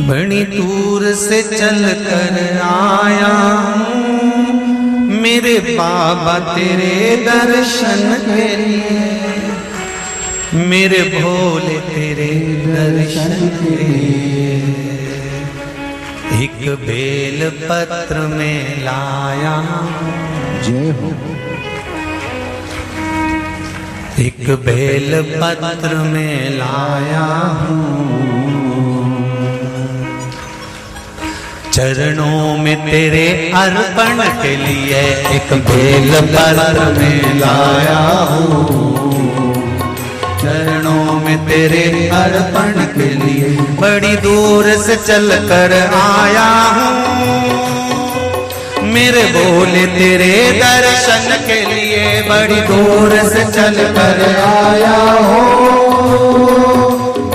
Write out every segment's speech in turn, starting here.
बड़ी दूर से चल कर आया हूँ मेरे बाबा तेरे दर्शन के लिए, मेरे भोले तेरे दर्शन के लिए। एक बेल पत्र में लाया, जय हो। एक बेल पत्र में लाया हूँ, चरणों में तेरे अर्पण के लिए। एक बेल पत्र में लाया हूँ, चरणों में तेरे अर्पण के लिए। बड़ी दूर से चल कर आया हूँ मेरे भोले तेरे दर्शन के लिए। बड़ी दूर से चल कर आया हूँ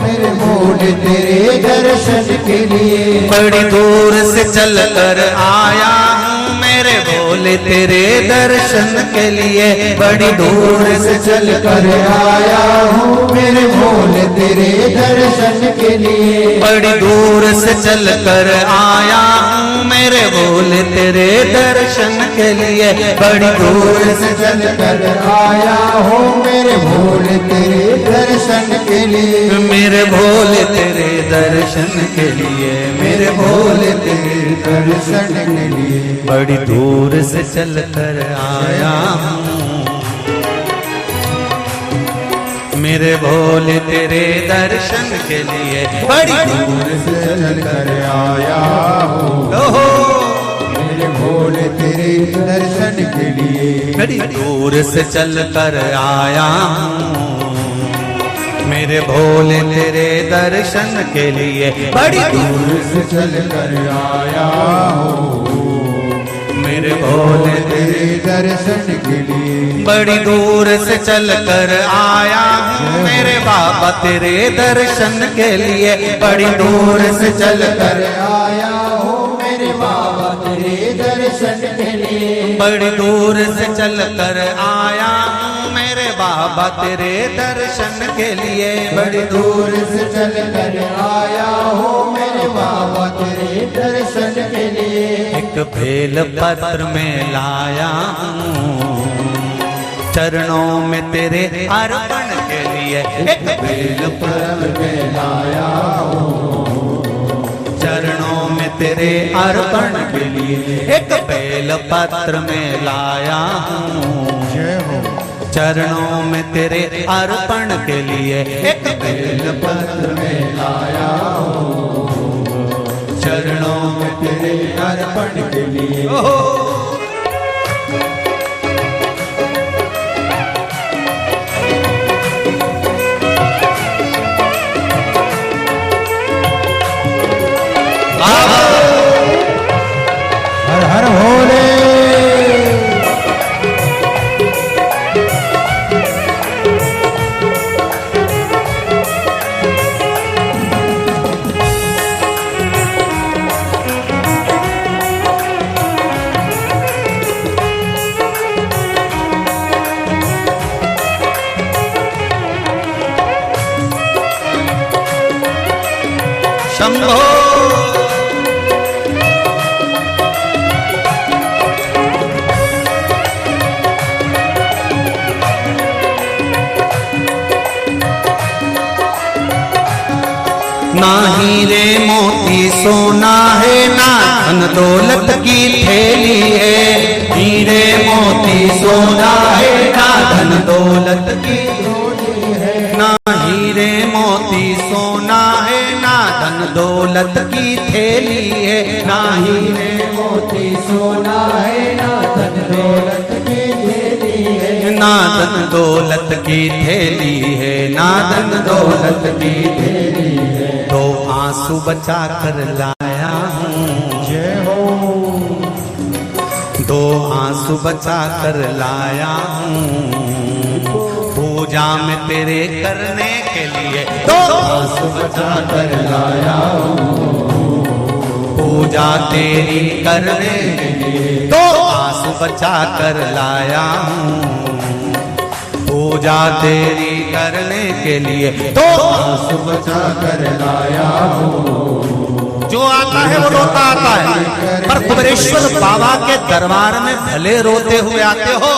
मेरे भोले तेरे दर्शन के लिए। बड़ी दूर से चल कर आया हूँ मेरे भोले तेरे दर्शन के लिए। बड़ी दूर से चल कर आया हूँ मेरे भोले तेरे दर्शन के लिए। बड़ी दूर से चल कर आया हूँ मेरे भोले तेरे दर्शन के लिए। बड़ी दूर से चल कर आया हूँ मेरे भोले तेरे दर्शन के लिए। मेरे भोले तेरे दर्शन के लिए, मेरे भोले तेरे दर्शन के लिए। बड़ी दूर से चल कर आया हूँ मेरे भोले तेरे दर्शन के लिए। बड़ी दूर से चल कर आया हूँ मेरे भोले तेरे दर्शन के लिए। बड़ी दूर से चल कर आया हूँ मेरे भोले तेरे दर्शन के लिए। बड़ी दूर से चल कर आया हूँ मेरे भोले तेरे दर्शन के लिए। बड़ी दूर से चल कर आया हूँ मेरे बाबा तेरे दर्शन के लिए। बड़ी दूर से चल कर आया हूँ मेरे बाबा तेरे दर्शन के लिए। बड़ी दूर से चल कर आया हूँ मेरे बाबा तेरे दर्शन के लिए। बड़ी दूर से चल कर आया हूँ मेरे बाबा तेरे दर्शन के लिए। एक बेल पत्र में लाया हूँ चरणों में तेरे अर्पण के लिए। एक बेल पत्र में लाया हूँ चरणों में तेरे अर्पण के लिए। एक बेल पत्र में लाया हूँ जय हो। चरणों में तेरे अर्पण के लिए। एक बेल पत्र में लाया हूँ चरणों में तेरे अर्पण के लिए। हर हर भोले। शंभो ना हीरे मोती सोना है ना धन दौलत की थैली है। हीरे मोती सोना है ना धन दौलत की है। ना हीरे मोती सोना है ना धन दौलत की थैली है। ना हीरे मोती सोना है ना धन दौलत की थैली है। ना धन दौलत की थैली है। ना धन दौलत की थैली है। दो आंसू बचा कर लाया हूँ जय हो। दो आंसू बचा कर लाया हूँ पूजा में तेरे करने के लिए। दो आंसू बचा कर लाया हूँ पूजा तेरी करने के लिए। दो आंसू बचा कर लाया हूँ पूजा तेरी करने के लिए। दो आंसू बचा कर लाया हूँ है वो रोता आता है, पर कुबेरेश्वर बाबा के दरबार में भले रोते हुए आते हो,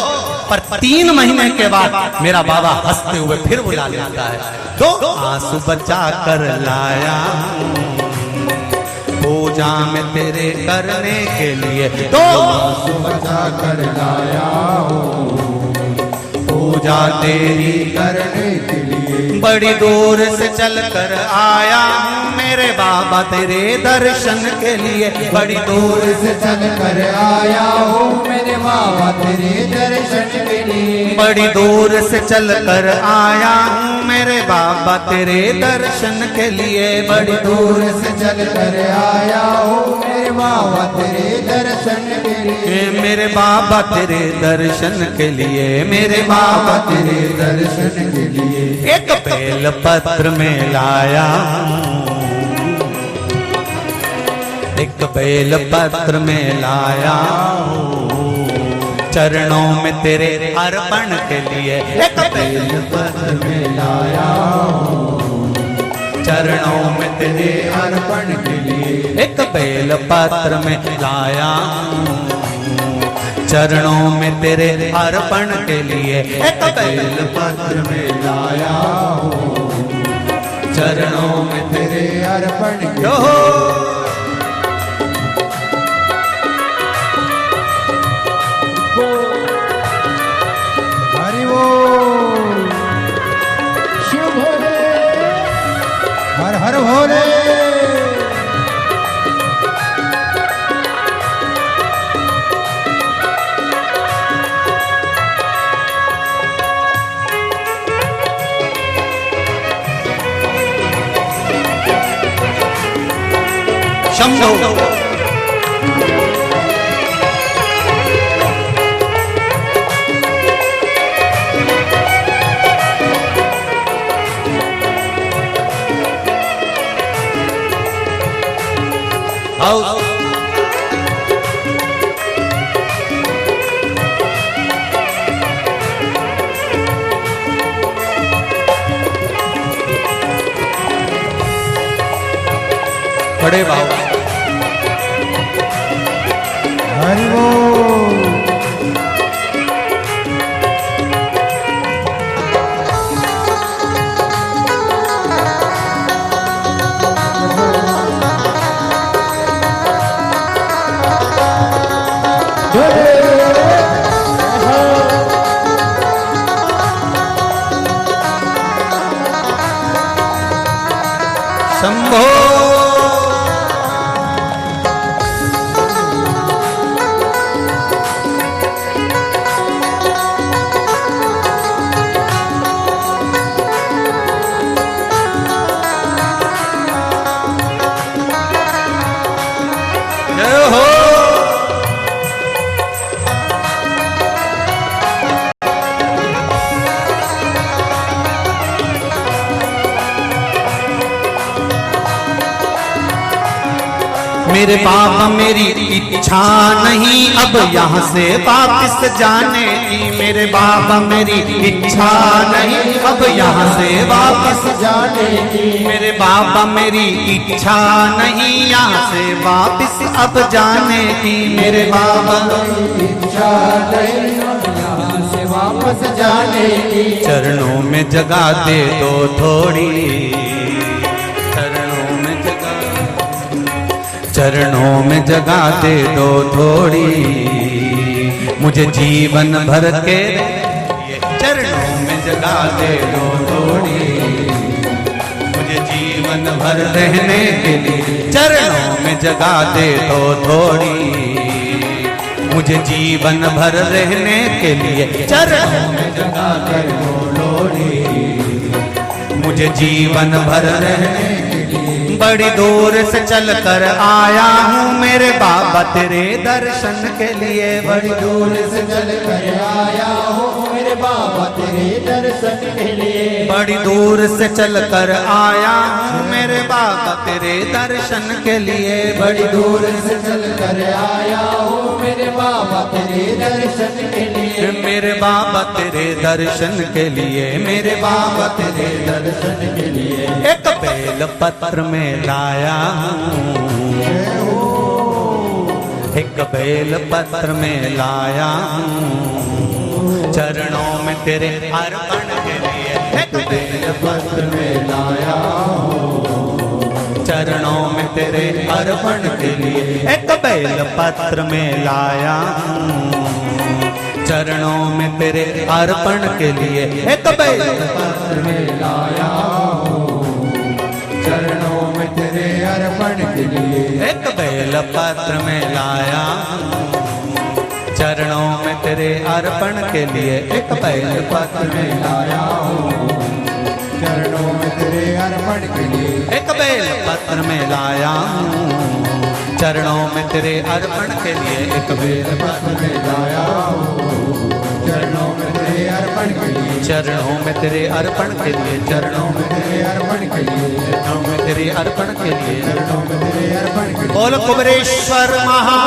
पर 3 महीने के बाद मेरा बाबा हंसते हुए फिर बुला लेता है। तो आंसू बचा कर लाया पूजा में तेरे करने के लिए, तो आंसू बचा कर लाया हूँ पूजा तेरी करने के लिए। बड़ी दूर से चल कर आया हूँ मेरे बाबा तेरे दर्शन के लिए, बड़ी दूर से चल कर आया हूँ मेरे बाबा तेरे दर्शन के लिए। बड़ी दूर से चल कर आया हूँ मेरे बाबा तेरे दर्शन के लिए, बड़ी दूर से चल कर आया हूँ मेरे बाबा तेरे दर्शन के लिए। मेरे बाबा तेरे दर्शन के लिए, मेरे बाबा तेरे दर्शन के लिए। एक बेल पत्र में लाया, एक बेल पत्र में लाया चरणों में तेरे अर्पण के लिए, एक बेल पत्र में लाया चरणों में तेरे अर्पण के लिए। एक बेल पत्र में लाया चरणों में तेरे अर्पण के लिए, एक बेल पत्र में लाया हूँ चरणों में तेरे अर्पण के लिए। हरि बोल शिव भोले हर हर भोले। शंभो बड़े बाबा हरि बोल। शंभो मेरे बाबा मेरी इच्छा नहीं अब यहाँ से वापस जाने की, मेरे बाबा मेरी इच्छा नहीं अब यहाँ से वापस जाने की। मेरे बाबा मेरी इच्छा नहीं यहाँ से वापस अब जाने की, मेरे बाबा इच्छा नहीं यहाँ से वापस जाने की। चरणों में जगह दे दो थोड़ी, चरणों में जगह दे दो थोड़ी, मुझे जीवन भर के चरणों में जगह दे दो थोड़ी, मुझे जीवन भर रहने के लिए चरणों में जगह दे दो थोड़ी, मुझे जीवन भर रहने के लिए चरणों में जगह दे दो थोड़ी, मुझे जीवन भर रहने। बड़ी दूर से चल कर आया हूँ मेरे बाबा तेरे दर्शन के लिए, बड़ी दूर से चल कर आया हूँ मेरे बाबा तेरे दर्शन के लिए, बड़ी दूर से चल कर आया हूँ मेरे बाबा तेरे दर्शन के लिए, बड़ी दूर से चल कर आया हूँ मेरे बाबा तेरे दर्शन के लिए, मेरे बाबा तेरे दर्शन के लिए, मेरे बाबा तेरे दर्शन के लिए। एक बेल पत्र में लाया हूँ एक बेल पत्र में लाया हूँ चरणों में तेरे अर्पण के लिए। एक बेल पत्र में लाया हूँ चरणों में तेरे अर्पण के लिए। एक बेल पत्र में लाया हूँ चरणों में तेरे अर्पण के लिए। एक बेल पत्र में लाया हूँ चरणों में तेरे अर्पण के लिए। एक बेल पत्र में लाया चरणों में तेरे अर्पण के लिए। एक बेल पत्र में लाया हूँ चरणों में तेरे अर्पण के लिए। एक बेल पत्र में लाया चरणों में तेरे अर्पण के लिए। एक बेल पत्र में लाया हूँ चरणों में तेरे अर्पण के लिए। चरणों में तेरे अर्पण के लिए। चरणों में तेरे अर्पण के लिए। चरणों में तेरे अर्पण के लिए। चरणों में तेरे अर्पण के लिए। बोल कुबेरेश्वर महा